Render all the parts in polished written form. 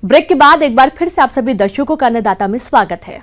Break के बाद एक बार फिर से आप सभी दर्शकों का अन्नदाता में स्वागत है।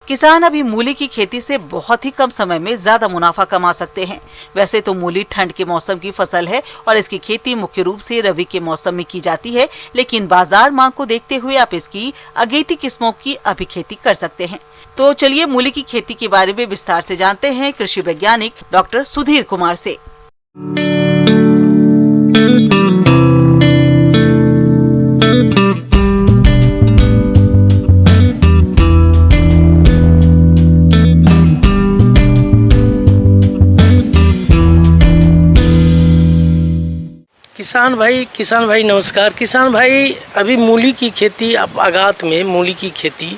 किसान अभी मूली की खेती से बहुत ही कम समय में ज्यादा मुनाफा कमा सकते हैं। वैसे तो मूली ठंड के मौसम की फसल है और इसकी खेती मुख्य रूप से रबी के मौसम में की जाती है, लेकिन बाजार मांग को देखते हुए आप इसकी अगेती किस्मों की अभी खेती कर सकते हैं। तो चलिए मूली की खेती के बारे में विस्तार से जानते हैं कृषि वैज्ञानिक डॉक्टर सुधीर कुमार से। किसान भाई नमस्कार। किसान भाई, अभी मूली की खेती आप आगात में मूली की खेती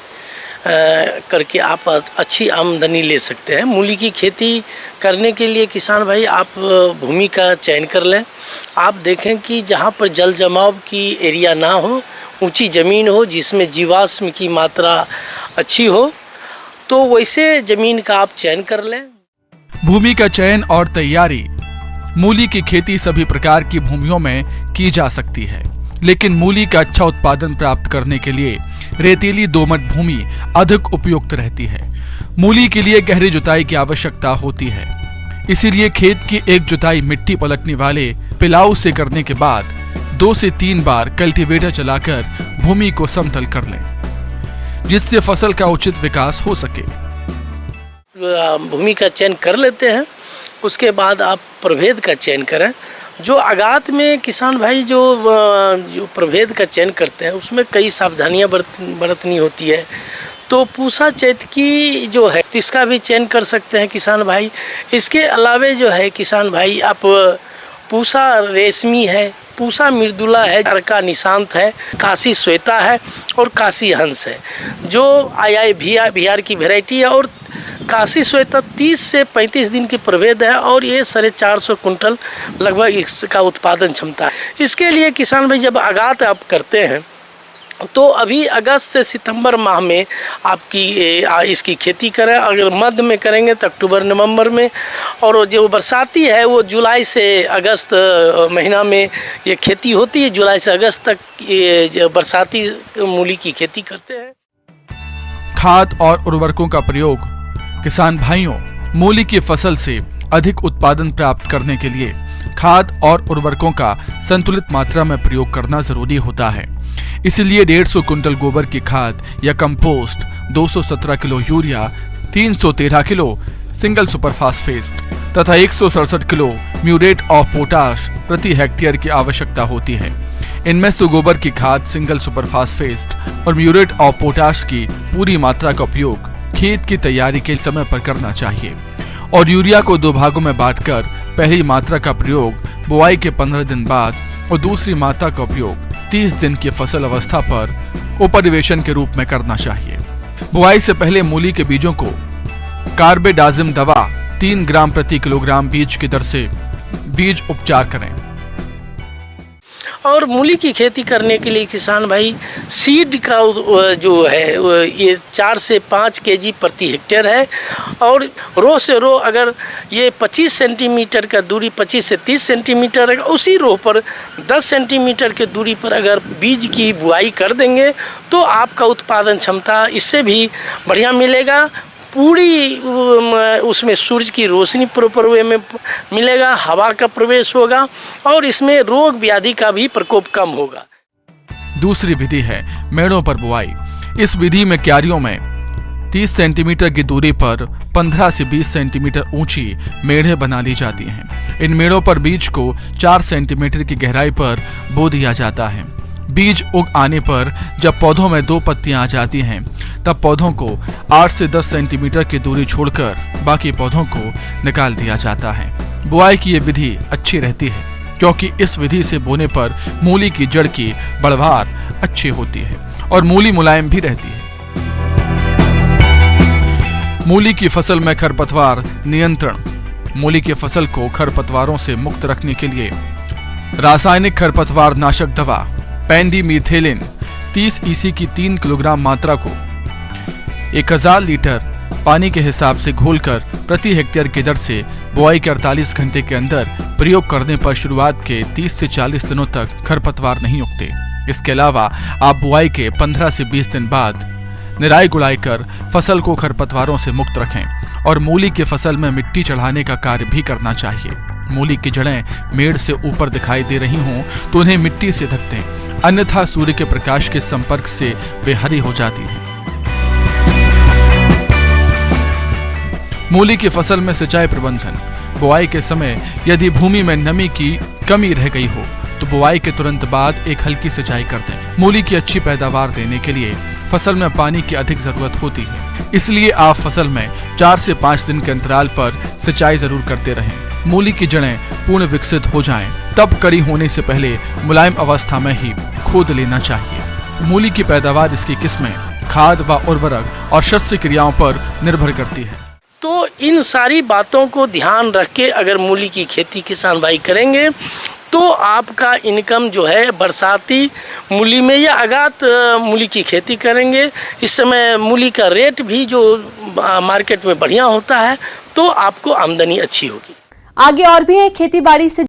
करके आप अच्छी आमदनी ले सकते हैं। मूली की खेती करने के लिए किसान भाई आप भूमि का चयन कर लें। आप देखें कि जहां पर जल जमाव की एरिया ना हो, ऊंची ज़मीन हो जिसमें जीवाश्म की मात्रा अच्छी हो, तो वैसे ज़मीन का आप चयन कर लें। भूमि का चयन और तैयारी। मूली की खेती सभी प्रकार की भूमियों में की जा सकती है, लेकिन मूली का अच्छा उत्पादन प्राप्त करने के लिए रेतीली दोमट भूमि अधिक उपयुक्त रहती है। मूली के लिए गहरी जुताई की आवश्यकता होती है, इसीलिए खेत की एक जुताई मिट्टी पलटने वाले पिलाऊ से करने के बाद 2 से 3 बार कल्टीवेटर चलाकर भूमि को समतल कर लें, जिससे फसल का उचित विकास हो सके। भूमि का चयन कर लेते हैं, उसके बाद आप प्रभेद का चयन करें। जो आगात में किसान भाई जो प्रभेद का चयन करते हैं उसमें कई सावधानियां बरतनी होती है। तो पूसा चैत की जो है इसका भी चयन कर सकते हैं किसान भाई। इसके अलावे जो है किसान भाई आप पूसा रेशमी है, पूसा मृदुला है, अर्का निशांत है, काशी श्वेता है और काशी हंस है, जो आई बिहार की वैरायटी है। और काशी श्वेता 30 से 35 दिन की प्रभेद है और ये 450 कुंटल लगभग इसका उत्पादन क्षमता है। इसके लिए किसान भाई जब आगात आप करते हैं तो अभी अगस्त से सितंबर माह में आपकी इसकी खेती करें। अगर मध्य में करेंगे तो अक्टूबर नवंबर में, और जो बरसाती है वो जुलाई से अगस्त महीना में ये खेती होती है। जुलाई से अगस्त तक ये बरसाती मूली की खेती करते हैं। खाद और उर्वरकों का प्रयोग। किसान भाइयों, मूली की फसल से अधिक उत्पादन प्राप्त करने के लिए खाद और उर्वरकों का संतुलित मात्रा में प्रयोग करना जरूरी होता है। इसलिए 150 कुंटल गोबर की खाद या compost, 217 kilo urea, 313 kilo single super phosphate तथा 167 किलो म्यूरेट ऑफ पोटाश प्रति हेक्टेयर की आवश्यकता होती है। इनमें से गोबर की खाद, सिंगल सुपर फास्फेट और म्यूरेट ऑफ पोटाश की पूरी मात्रा का उपयोग खेत की तैयारी के समय पर करना चाहिए, और यूरिया को 2 भागों में बांटकर पहली मात्रा का प्रयोग बुआई के 15 दिन बाद और दूसरी मात्रा का उपयोग 30 दिन की फसल अवस्था पर उपरिवेशन के रूप में करना चाहिए। बुआई से पहले मूली के बीजों को कार्बेडाजिम दवा 3 ग्राम प्रति किलोग्राम बीज की दर से बीज उपचार करें। और मूली की खेती करने के लिए किसान भाई सीड का जो है ये 4 से 5 केजी प्रति हेक्टेयर है, और रो से रो अगर ये 25 सेंटीमीटर का दूरी 25 से 30 सेंटीमीटर है, उसी रो पर 10 सेंटीमीटर के दूरी पर अगर बीज की बुआई कर देंगे तो आपका उत्पादन क्षमता इससे भी बढ़िया मिलेगा। पूरी उसमें सूरज की रोशनी प्रॉपर वे में मिलेगा, हवा का प्रवेश होगा और इसमें रोग व्याधि का भी प्रकोप कम होगा। दूसरी विधि है मेड़ों पर बुआई। इस विधि में क्यारियों में 30 सेंटीमीटर की दूरी पर 15 से 20 सेंटीमीटर ऊंची मेढ़े बना ली जाती हैं। इन मेढ़ों पर बीज को 4 सेंटीमीटर की गहराई पर बो दिया जाता है। बीज उग आने पर जब पौधों में 2 पत्तियां आ जाती हैं, तब पौधों को 8 से 10 सेंटीमीटर की दूरी छोड़कर बाकी पौधों को निकाल दिया जाता है। बुआई की ये विधि अच्छी रहती है क्योंकि इस विधि से बोने पर मूली की जड़ की बढ़वार अच्छी होती है और मूली मुलायम भी रहती है। मूली की फसल में खरपतवार नियंत्रण। मूली की फसल को खरपतवारों से मुक्त रखने के लिए रासायनिक खरपतवार नाशक दवा पेंडिमिथेलिन 30 ईसी की 3 किलोग्राम मात्रा को 1000 लीटर पानी के हिसाब से घोलकर प्रति हेक्टेयर की दर से बुआई के 48 घंटे के अंदर प्रयोग करने पर शुरुआत के 30 से 40 दिनों तक खरपतवार नहीं उगते। इसके अलावा आप बुआई के 15 से 20 दिन बाद निराई गुड़ाई कर फसल को खरपतवारों से मुक्त रखें और मूली की फसल में मिट्टी चढ़ाने का कार्य भी करना चाहिए। मूली की जड़ें मेड़ से ऊपर दिखाई दे रही हों तो उन्हें मिट्टी से ढक दें, अन्यथा सूर्य के प्रकाश के संपर्क से वे हरी हो जाती हैं। मूली की फसल में सिंचाई प्रबंधन। बुआई के समय यदि भूमि में नमी की कमी रह गई हो तो बुआई के तुरंत बाद एक हल्की सिंचाई कर दें। मूली की अच्छी पैदावार देने के लिए फसल में पानी की अधिक जरूरत होती है, इसलिए आप फसल में 4 से 5 दिन के अंतराल पर सिंचाई जरूर करते रहें। मूली की जड़ें पूर्ण विकसित हो जाएं, तब कड़ी होने से पहले मुलायम अवस्था में ही खोद लेना चाहिए। मूली की पैदावार इसकी किस्में, खाद व उर्वरक और शस्य क्रियाओं पर निर्भर करती है। तो इन सारी बातों को ध्यान रख के अगर मूली की खेती किसान भाई करेंगे तो आपका इनकम जो है बरसाती मूली में या आगात मूली की खेती करेंगे, इस समय मूली का रेट भी जो मार्केट में बढ़िया होता है, तो आपको आमदनी अच्छी होगी। आगे और भी है खेती बाड़ी से